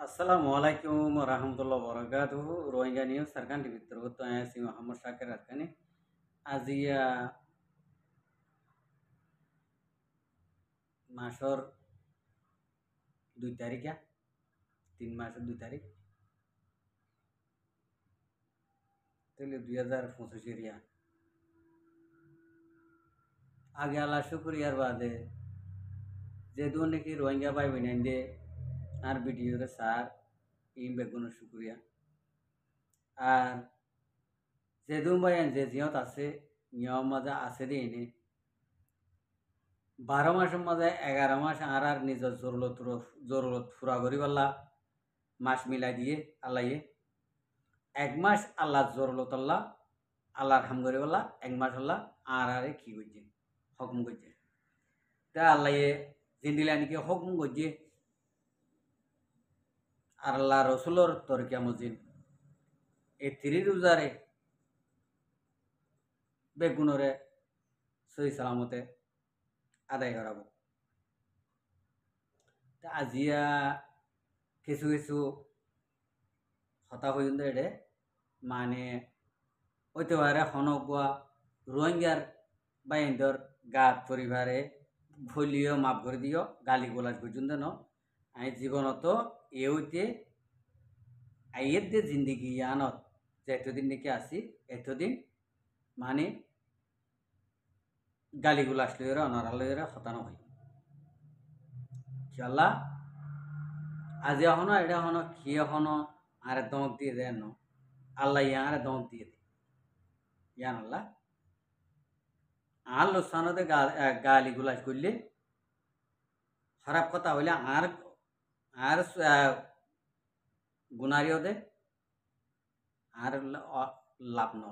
আসসালামু আলাইকুম রহমতুল্লাহ বরকাতুহ Rohingya news সারকান TV তো আছি মোহাম্মদ শাকির আরকানি আজিয়া মাসর 2 তারিখা 3 মাসের 2 তারিখ তাহলে 2025 এরিয়া আগে আল্লাহ শুক্রিয়ার বাদে যে দু নাকি রোহিঙ্গা ভাই বোন দে আর ভিডিওরে স্যার ইম বেগুন শুক্রিয়া আর যে দু ভাই যে জিয়ত আছে নিয়ম মজা আছে দে এনে 12 মাসের মাঝে 11 মাস আর নিজের জরুরত পুরা করি পাল্লা মাস মিলাই দিয়ে আল্লাহ 1 মাস আল্লাহ জরুরত আল্লাহর হাম করি পাল্লা 1 মাস আল্লাহ আরে কি করছে হুকুম করছে তা আল্লাহ জিন্দিলা নাকি হুকুম করছে আর আল্লাহ রসুলোর তরকিয়া মসজিদ এই 3 রোজারে বেগুনরে সহি সালামতে আদায় করাবো তা আজিয়া কিছু কিছু হতা পর্যন্ত এটা মানে হইতে পারে হনগুয়া রোহিঙ্গার বাইন্দর গাত পরিবারে ভুলিও মাফ করে দিও গালি গোলাজ পর্যন্ত ন আমি জীবনত এ হইতে আইয়ের যে জিন্দিগি আনত যে এতদিন নাকি আসি এতদিন মানে গালি গোলাজ লইরা অনারা লইরা হতানো হয় ইনশাল্লাহ আজি এখনো এটা এখনো কি এখনো আর দমক দিয়ে দেয় ন আল্লাহ ইয়ার দমক দিয়ে দেয় ইয়ান আল্লাহ আর লোসানতে গালি গুলাজ করলে খারাপ কথা হইলে আর আর গুনারিও দে আর লাভ ন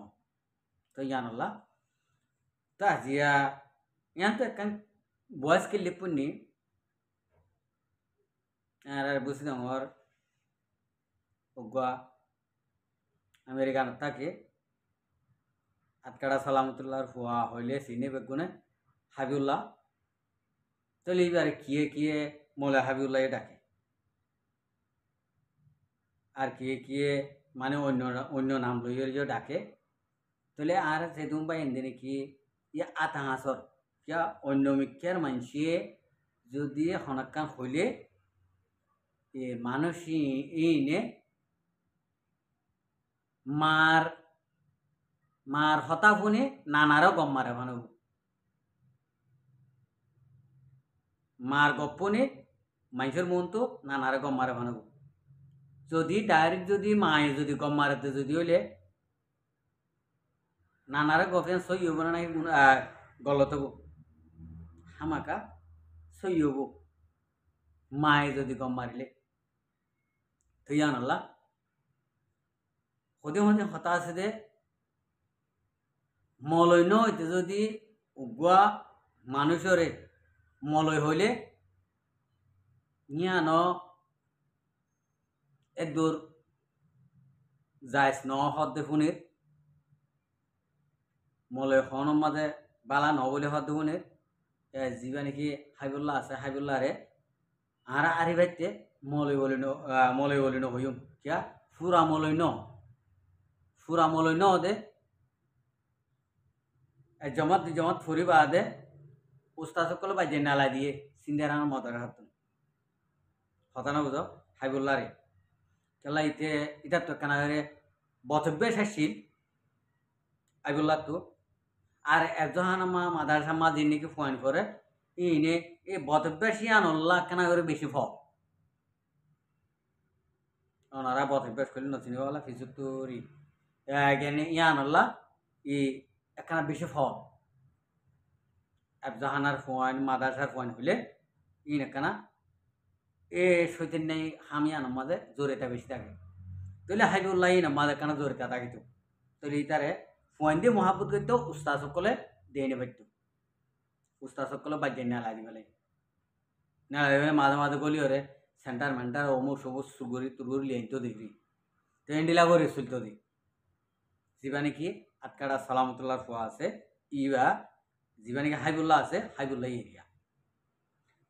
তো ইয়ান আল্লাহ তো আজিয়া ইয়ান তো একখান বয়স কে লিপুনি আর বুঝি আমার ওগুয়া আমেরিকান থাকে আতকাড়া সালামতুল্লাহর ফুয়া হইলে সিনে বেগুনে হাবিউল্লাহ তাহলে এবারে কিয়ে কিয়ে মোলা হাবিউল্লাহ ডাকে আর কিয়ে কিয়ে মানে অন্য অন্য নাম লইয়ে ডাকে তাহলে আর সে দুম্বাই এনে কি ইয়া আতাহাসর কিয়া অন্য মিক্ষার মানুষে যদি হনাক্কান হইলে এ মানুষ ইনে মার মার হতা ফুনে নানারও গম মারে মানুষ মার গপ্পনে মানুষের মন তো নানারে গম মারে মানুষ যদি ডাইরেক্ট যদি মায়ে যদি গম মারাতে যদি হইলে নানারে গফেন সই হব না গলত হব হামাকা সই হব মায়ে যদি গম মারিলে থইয়ান আল্লাহ হদে হদে হতা আছে দে মলয় নইতে যদি উগুয়া মানুষরে মলয় হইলে নিয়ান এদুর যাইস ন হদ্দে ফুনির মলয় হন মাঝে বালা ন বলে হদ্দে ফুনির যিবা নাকি হাইবুল্লাহ আছে হাইবুল্লাহ রে আর আরি বাইতে মলয় বলি ন হইম কিয়া ফুরা মলয় ন দে জমাত ফুরি বাদে উস্তাদ সকল বাজে নালা দিয়ে সিন্দারান মদর হাত হতানা বুঝো হাইবুল্লাহ রে কেলা ইটা তো কানারে বতব্যে শেষিল হাইবুল্লাহ তো আর একজন মা মাদারসা মা দিন নাকি ফোন করে ইনে এই বতব্যে শিয়ান উল্লাহ কেনা করে বেশি ফল ওনারা বতব্যাস করলে নচিনিওয়ালা ফিজুক তোরি ইয়ান আল্লাহ ই একখানা বেশি ফল জাহানার ফোয়ান মাদারসার ফোয়ান হইলে ইন একখানা এ সৈতেন নেই হামিয়ান আমাদের জোরেটা বেশি থাকে তাহলে হাইবুল্লাহ ইন আমাদের একখানা জোরেটা থাকিত তাহলে ইতারে ফোয়ান দিয়ে মহাপুত করতো উস্তাদ সকলে দিয়ে নে পারত উস্তাদ সকলে বাজ্যে নেলা দিবেলে নেলা দিবেলে মাঝে গলি ওরে সেন্টার মেন্টার অমুক সবুজ সুগুরি তুরগুরি লিয়াইতো দেখবি তো এন্ডিলা করে চলতো দি যিবা নাকি আটকাড়া সালামতুল্লাহর ফোয়া আছে ইবা যিবা নাকি হাইবুল্লাহ আছে হাইবুল্লাহ এরিয়া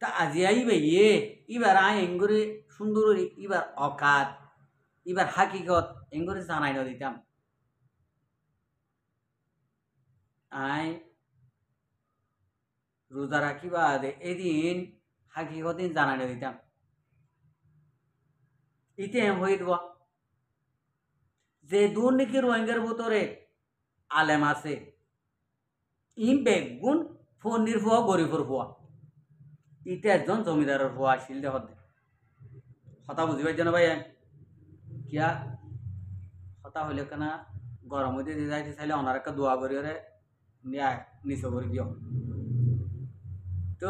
তা আজি আইবে ইবার আই এঙ্গুরি সুন্দর ইবার অকাত ইবার হাকিকত এঙ্গরে জানাই না দিতাম আই রোজা রাখিবা দে এদিন হাকিকত দিন জানাই না দিতাম ইতে এম হয়ে দেওয়া যে দূর নাকি রোহিঙ্গার ভিতরে আলেম আছে ইম বেগুন ফন্ডির ফুয়া গরিবর ফুয়া ইতে একজন জমিদারের ফুয়া আসিল দে হতে কথা বুঝিবার জন্য ভাই কিয়া কথা হইলে কেনা গরম হইতে দিয়ে যাইতে চাইলে ওনার একটা দোয়া করি ওরে নিচে করে দিও তো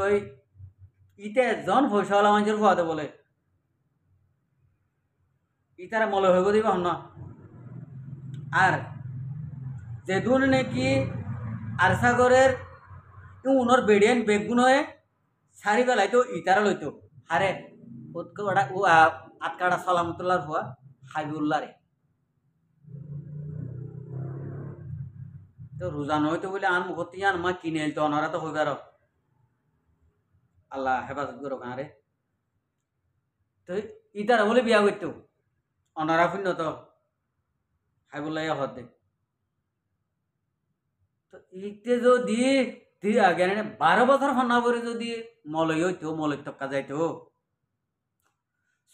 ইতে একজন পয়সাওয়ালা মানুষের ফুয়াতে বলে ইতারা মলে হইব দিবা না আর যে দুন নাকি আরসাগরের উনর বেডিয়ান বেগুন হয়ে সারি বেলাইতো ইতারা লইতো হারে আটকাটা সালামতুল্লাহ হুয়া হাবিবুল্লাহ রে তো রোজা নয়তো বলে আন মুখতি আন মা কিনে এলতো অনারা তো হইবার আল্লাহ হেফাজত করো কাঁ রে তো ইতারা বলে বিয়া করতো অনারা শূন্য তো হাবিবুল্লাহ হতে তো ইতে যদি 12 বছর ফান্না করে যদি মলয় হইতো মলয় টক্কা যাইতো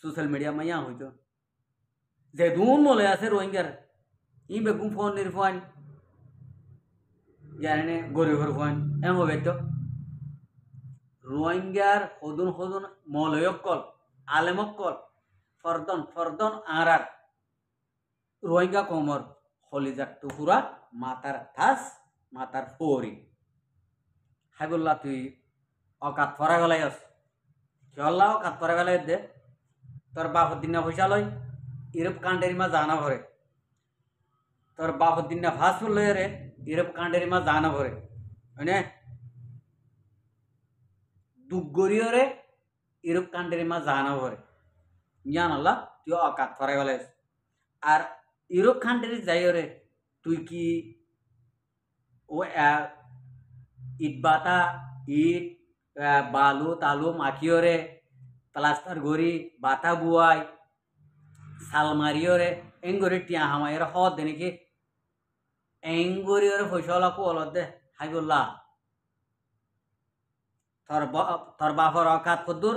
সোশ্যাল মিডিয়া মাইয়া হইতো যে দুন মলয় আছে রোহিঙ্গার ই বেগুন ফোন নির্ফোন জানে গরিবর ফোন এম হবে তো রোহিঙ্গার হদুন হদুন মলয়কল আলেমকল ফরদন ফরদন আরার রোহিঙ্গা কোমর হলিজার টুকুরা মাতার ঠাস মাতার ফরি হাইবুল্লাহ তুই অকাত ফরা গেলাই আস কেল্লা অকাত ফরা গেলাই দে তোর বাপর দিন পয়সা লই ইউরোপ কান্ট্রির মা জানা ভরে তোর বাপর দিন ফাঁস লই রে ইউরোপ কান্ট্রির মা জানা ভরে মানে দুগরিও রে ইউরোপ কান্ট্রির মা জানা ভরে জান আল্লাহ তুই অকাত ফরা গেলাই আর ইউরোপ কান্ট্রি যাই রে তুই কি ও ইট বাতা ইট বালু তালু মাখিও রে প্লাস্টার গড়ি বাতা বুয়াই সাল মারিও রে এঙ্গরি টিয়া হামাইয়ের হদ দে নাকি এঙ্গরি ওরে পয়সাওয়ালা কুয়ালত দে হাইবুল্লাহ তোর বাপর অকাত কদ্দুর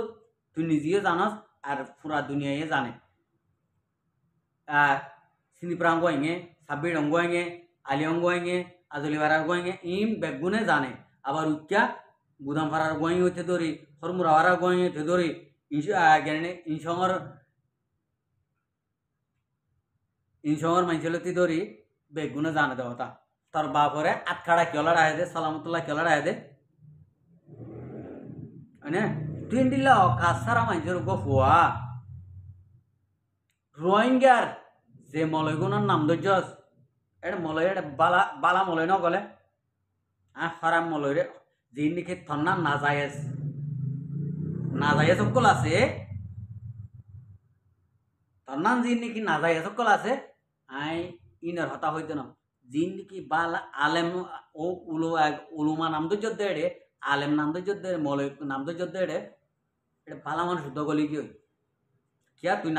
তুই নিজেও জানস আর পুরা দুনিয়ায় জানে সিনিপ্রাং গোয়েঙ্গে সাব্বির অঙ্গোয়েঙ্গে আলি অঙ্গোয়েঙ্গে আজলিবাড়ার গোয়েঙ্গে ইম বেগুনে জানে আবার উচ্চা গুদাম ফাড়ার গোয়েঙ্গে হইতে ধরি হরমুরাওয়ার গোয়েঙ্গে হইতে ধরি ইনসংর মানসিলতি ধরি বেগুনে জানে দেওয়া তোর বাপরে আটখাড়া কেলার আয় দে সালামতুল্লাহ কেলার আয় দে মানে তুই দিল্লা কাছারা মানুষের গো ফুয়া রোহিঙ্গার যে মলয়গুণের নাম ধৈর্য এটা মলয় এটা বালা বালা মলয় নগলে খারাপ মলয় রে যে নাকি থন্না নাজায়েজ সকল আছে তন্নান যে নাকি নাজায়েজ সকল আছে আই ইনার হতা হইতে না যে নাকি বালা আলেম ও উলুমা নাম ধৈর্য দেড়ে আলেম নাম ধৈর্য দেড়ে মলয় নাম ধৈর্য দেড়ে এটা বালা মানুষ শুদ্ধ গলি কি হই কিয়া তুই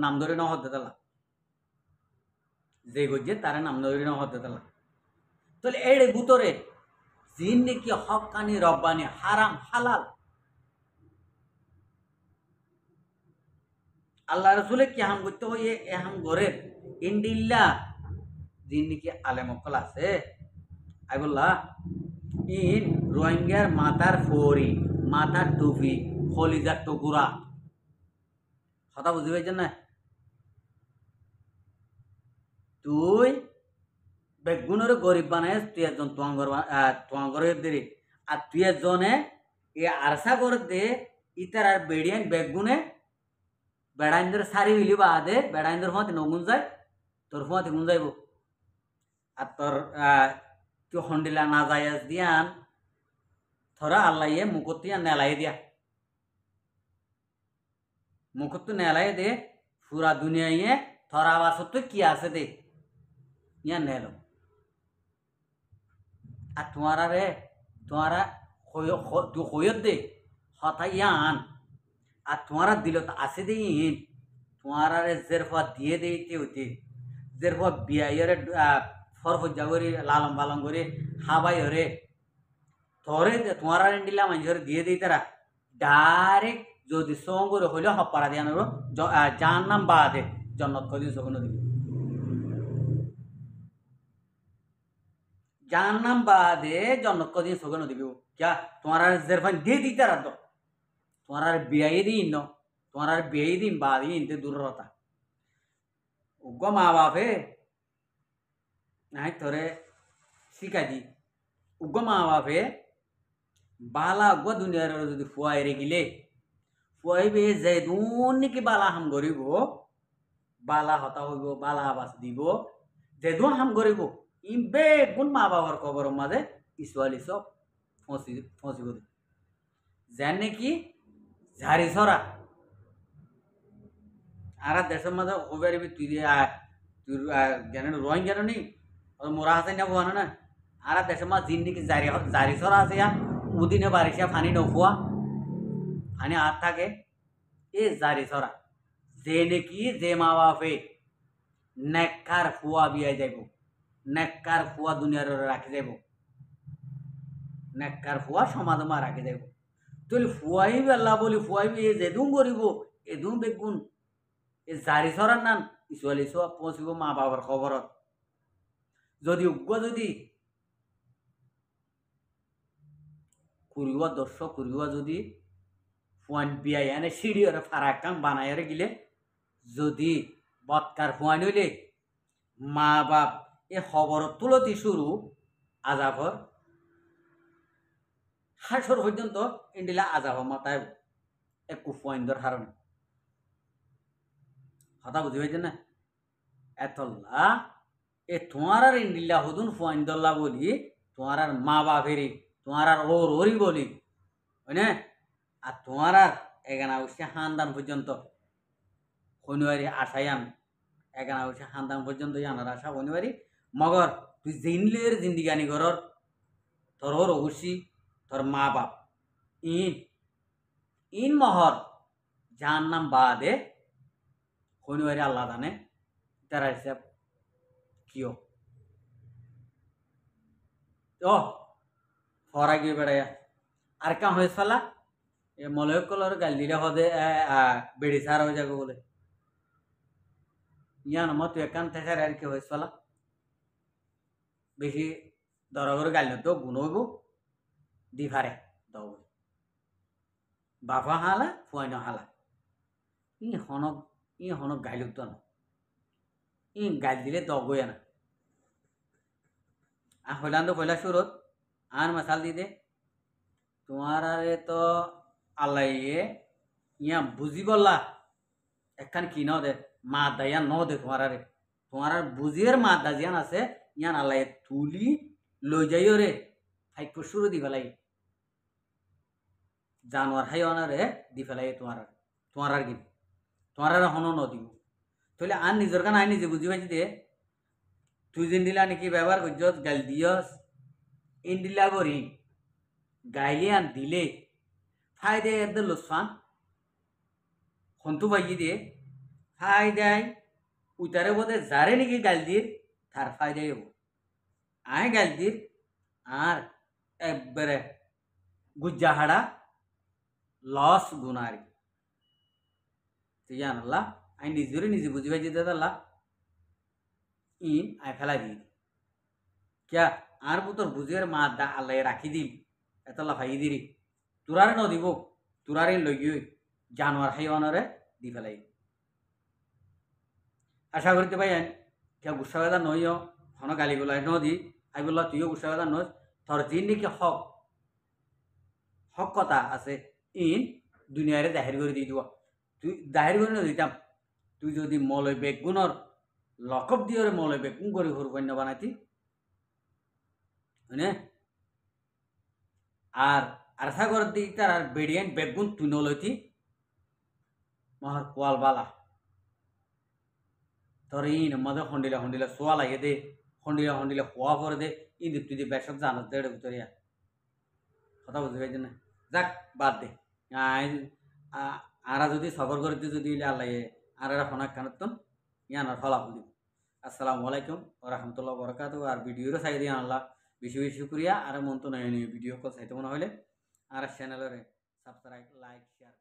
নাম ধরে ন হতে তালা যে গজ্জে তারা নাম ধরে ন হতে তালা তাহলে এড়ে ভিতরে জিন নাকি হকানি রব্বানি হারাম হালাল আল্লাহ রসুলে কি হাম করতে হইয়ে এ হাম গরের ইন্ডিল্লা জিন নাকি আলেমকল আছে আই বললা ইন রোহিঙ্গার মাথার ফরি মাথার টুপি হলিজার টুকুরা কথা বুঝতে পারছেন না তুই বেগুনের গরিব বানাইস তুই একজন তোয়াঙ্গরের দেরি আর তুই একজনে এ আরসা করে দে ইতার আর বেড়িয়ান বেগুনে বেড়াইন্দর সারি হইলি বাদে বেড়াইন্দর ফোঁতে নগুন যায় তোর ফোঁতে গুন যাইব আর তোর তুই হন্ডিলা না যাই দিয়ান থরা আল্লাহ মুখতিয়া নেলাই দিয়া মুখত নেলাই দে পুরা দুনিয়ায় থরা বাসত কি আছে দে ইয়া নেল আর তোমারা তুই হইত দে হতা ইয়ান আর তোমারা দিল তো আছে দিন তোমারা জেরফা দিয়ে দিতে হইতে জেরফা বিয়াইরে ফরফজ্জা করে লালম পালন করে হাবাই হরে ধরে তোমারা দিলা মানুষের দিয়ে দিই তারা ডাইরেক্ট যদি সঙ্গরে হইলে হপারা দিয়ে আনবো যার নাম বাদে জন্নত কদিন সগুন দিবি যার নাম বাদে জন্নত কদিন সগুন দিবি क्या तुम्हारा जरफन दे दी तरह तो तुम्हारा बियाई दी नो तुम्हारा बियाई दी बादी इनते दूर रहता उगो माँ बाप है नहीं थोड़े सिखा दी उगो माँ बाप है बाला उगो दुनिया रे जो फुआई रे गिले फुआई भी जैदून की बाला हम गरीबो बाला होता हो बाला आवास दीबो जैदून हम गरीबो इन बेगुन माँ बाप और खबर मादे इस वाली सब फंसी गो जाने की झारी सरा आरा देशर मध्य ओबारी भी तुई तुई ज्ञान रोइन ज्ञान नहीं और मोरा हाथ नहीं बुआना ना आरा देशर मध्य जिन्नी की झारी सरा आसे या उदी ने बारिश या फानी नफुआ फानी हाथ था के ये झारी सरा जेने की जे माँ बापे नेकार फुआ भी आ जाएगो नेकार फुआ दुनिया रे राखी जाएगो नेकार फुआ समाज में राखी जाएगो तो फुआई भी अल्लाह बोली फुआई भी ये जेदूं गरीबो एदूं बेगुन ये जारी सरार नान इसवाली सो पहुँचब माँ बाबार खबर যদি উগ্র যদি কুরিওয়া দর্শক কুরিওয়া যদি ফুয়ান বিয়াই আনে সিঁড়ি ওরে ফারাকাং বানাই গিলে যদি বৎকার ফুয়ান হইলে মা বাপ এ খবর তুলতি শুরু আজাবর হাসর পর্যন্ত ইন্ডিলা আজাব মাথায় এক কুফুয়াইন্দর হারণে কথা বুঝি পাইছেন না এতল্লা এ তোমার আর ইন্ডিলা হদুন ফুয়াইন্দল্লা বলি তোমার আর মা বাপেরই তোমার আর ওর ওরই বলি বুঝলে আর তোমার আর এখানে অবশ্যই হানদান পর্যন্ত শনিবারি আশাই আন এখানে অবশ্যই হানদান পর্যন্ত আনার আশা শনিবারি মগর তুই জিনলের জিন্দিগানি ঘরর তোর ওর অবশ্যই তোর মা বাপ ইন ইন মহর যার নাম বাদে শনিবারে আল্লাহ জানে তারা হিসাব কিয় ও ফরা গিয়ে বেড়াইয়া আর কাম হয়ে ফেলা এ মলয় কলর গাল দিলে হদে বেড়ি সার হয়ে যাবে বলে ইয়ান মত একান থেকে আর কি হয়ে ফেলা বেশি দরগর গাল তো গুণ হইব দিফারে দব বাবা হালা ফুয়াইন হালা ই হনক গাইলুক তো না ই গাইল দিলে দগই না আর হইলাম তো পয়লা সুরত আর মশাল দি দে তোমার আরে তো আল্লাহ ইয়া বুঝি বললা একখান কি ন দে মা দাইয়া ন দে তোমার আরে তোমার আর বুঝিয়ের মা দাজিয়ান আছে ইয়ান আল্লাহ তুলি লই যাইও রে হাইক শুরু দি ফেলাই জানোয়ার হাইওয়ানারে দি ফেলাই তোমার আর কি তোমার আর হন নদী তাহলে আর নিজের কান আই নিজে বুঝি পাইছি দে তুই যেন দিলা নাকি ব্যবহার করছ গাল দিয়স ইন দিলা করি গাইলে আন দিলে ফায়দে এর লোসফান হন্তু পাইছি দে ফায়দায় উইতারে বোধে যারে নাকি গাল দিয়ে তার ফায়দাই হব আয় গাল দিয়ে আর একবারে গুজ্জাহাড়া লস গুনার তুই জানলা আই নিজেরে নিজে বুঝি পাইছি দাদা ইন আই ফেলাই দিই क्या আর বুতর বুঝের মা দা আল্লাহ রাখি দিল এতলা ভাই দিরি তুরারে ন দিব তুরারে লই জানোয়ার হাইওয়ানরে দি ফেলাই আশা করতে পাই কে গুসা বেদা নইও হন গালি গোলাই ন দি আই বললা তুইও গুসা বেদা নই তোর যিন নাকি হক কথা আছে ইন দুনিয়ারে জাহির করে দিয়ে দিব তুই জাহির করে দিতাম তুই যদি মলয় বেগুনর লকব দিয়ে মলয় বেগুন করে হুরবান্য বানাইতি হ্যাঁ আর আরসা করে দিই তার আর বেড়িয়ান বেগুন তুই নলইতি মহার কোয়াল বালা তোর ইন মধ্যে হন্ডিলা সোয়া লাগে দে হন্ডিলা খোয়া করে দে ইন তুই বেসব জানো দেড় ভিতরিয়া কথা বুঝতে পারছি না যাক বাদ দে আরা যদি সবর করতে যদি আল্লাহ আর ফোনা কানতন ইয়ানার ফলাফল দিব। আসসালামু আলাইকুম ওয়া রাহমাতুল্লাহি ওয়া বারাকাতুহু। আর ভিডিওর চাই দিয়ে আল্লাহ বেশি বেশি শুকরিয়া। আর মন তো নয় ভিডিও কল চাইতে মনে হলে আর চ্যানেলের সাবস্ক্রাইব লাইক শেয়ার